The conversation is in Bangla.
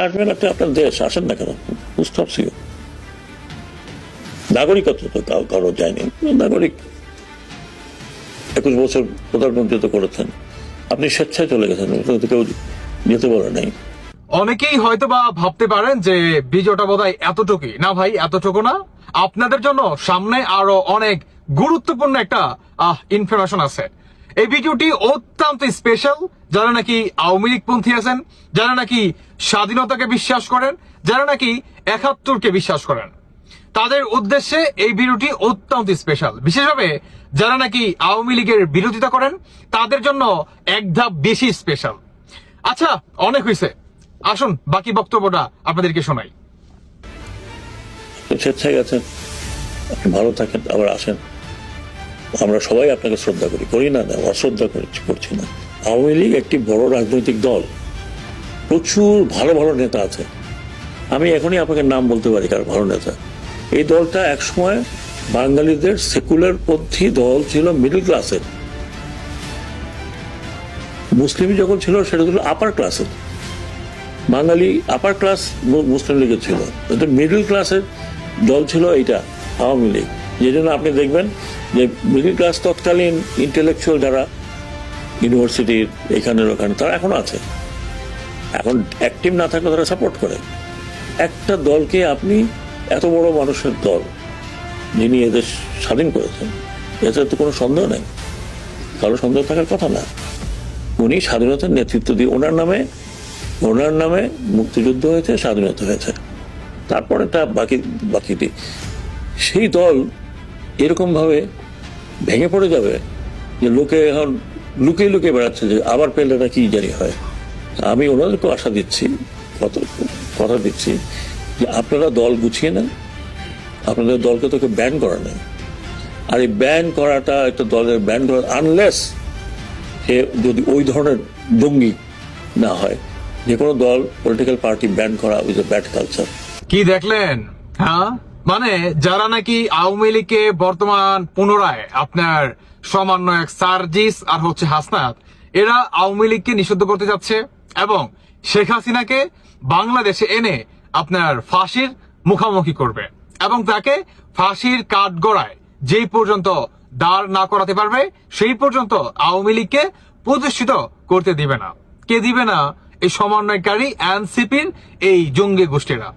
আসবেন আপনি, আপনার দেশ আসেন না কেন, নাগরিকত্ব তো কারো যায়নি। নাগরিক 21 বছর প্রধানমন্ত্রী তো করেছেন, আপনি স্বেচ্ছায় চলে গেছেন, কেউ যেতে বলে নাই। অনেকেই হয়তো বা ভাবতে পারেন যে ভিডিওটা বোধহয় এতটুকুই না। ভাই, এতটুকু না, আপনাদের জন্য সামনে আরো অনেক গুরুত্বপূর্ণ একটা ইনফরমেশন আছে। এই ভিডিওটি অত্যন্ত স্পেশাল। যারা নাকি আওয়ামী লীগ পন্থী আছেন, যারা নাকি স্বাধীনতাকে বিশ্বাস করেন, যারা নাকি 71কে বিশ্বাস করেন, তাদের উদ্দেশ্যে এই ভিডিওটি অত্যন্ত স্পেশাল। বিশেষভাবে যারা নাকি আওয়ামী লীগের বিরোধিতা করেন, তাদের জন্য এক ধাপ বেশি স্পেশাল। আচ্ছা, অনেক হয়েছে, আসুন বাকি বক্তব্যটা আপনাদেরকে শোনাই। স্বেচ্ছায় গেছেন, আপনি ভালো থাকেন, আবার আসেন। আমরা সবাই আপনাকে শ্রদ্ধা করি না, অশ্রদ্ধা করছি না। আওয়ামী লীগ একটি বড় রাজনৈতিক দল, প্রচুর ভালো ভালো নেতা আছে। আমি এখনই আপনাকে নাম বলতে পারি কার ভালো নেতা। এই দলটা একসময় বাঙালিদের সেকুলার পন্থী দল ছিল, মিডল ক্লাসের। মুসলিম যখন ছিল সেটা ছিল আপার ক্লাসের, বাঙালি আপার ক্লাস মুসলিম লীগের ছিল, মিডল ক্লাসের দল ছিল এইটা আওয়ামী লীগ। যে জন্য আপনি দেখবেন যে মিডল ক্লাস তৎকালীন ইন্টেলেকচুয়াল যারা ইউনিভার্সিটির এখানের ওখানে, তারা এখনো আছে। এখন অ্যাক্টিভ না থাকলে তারা সাপোর্ট করে। একটা দলকে আপনি, এত বড় মানুষের দল যিনি এদের স্বাধীন করেছেন, এতে তো কোনো সন্দেহ নেই, কারো সন্দেহ থাকার কথা না। উনি স্বাধীনতার নেতৃত্ব দিয়ে, ওনার নামে মুক্তিযুদ্ধ হয়েছে, স্বাধীনতা হয়েছে। তারপরে তা বাকিটি সেই দল এরকম ভাবে ভেঙে পড়ে যাবে যে লোকে এখন লুকিয়ে লুকিয়ে বেড়াচ্ছে যে আবার পেলে না কি জানি হয়। আমি ওনাদেরকে আশা দিচ্ছি, কথা দিচ্ছি যে আপনারা দল গুছিয়ে নেন। আপনাদের দলকে তোকে ব্যান করা নেই। আর এই ব্যান করাটা, একটা দলের ব্যান করা, আনলেস সে যদি ওই ধরনের জঙ্গি না হয়, যে কোনো দল, পলিটিক্যাল পার্টি ব্যান করা উইজ এ ব্যাড কালচার। কি দেখলেন? হ্যাঁ, মানে যারা নাকি আওয়ামী লীগকে বর্তমান পুনরায় আপনার সমন্বয়ক সার্জিস আর হচ্ছে হাসনাত, এরা আওয়ামী লীগকে নিষিদ্ধ করতে যাচ্ছে এবং শেখ হাসিনাকে বাংলাদেশে এনে আপনার ফাঁসির মুখোমুখি করবে এবং তাকে ফাঁসির কাঠগড়ায় যেই পর্যন্ত দাঁড় না করাতে পারবে সেই পর্যন্ত আওয়ামী লীগকে প্রতিষ্ঠিত করতে দিবে না। কে দিবে না? এই সমন্বয়কারী এনসিপির এই জঙ্গি গোষ্ঠীরা।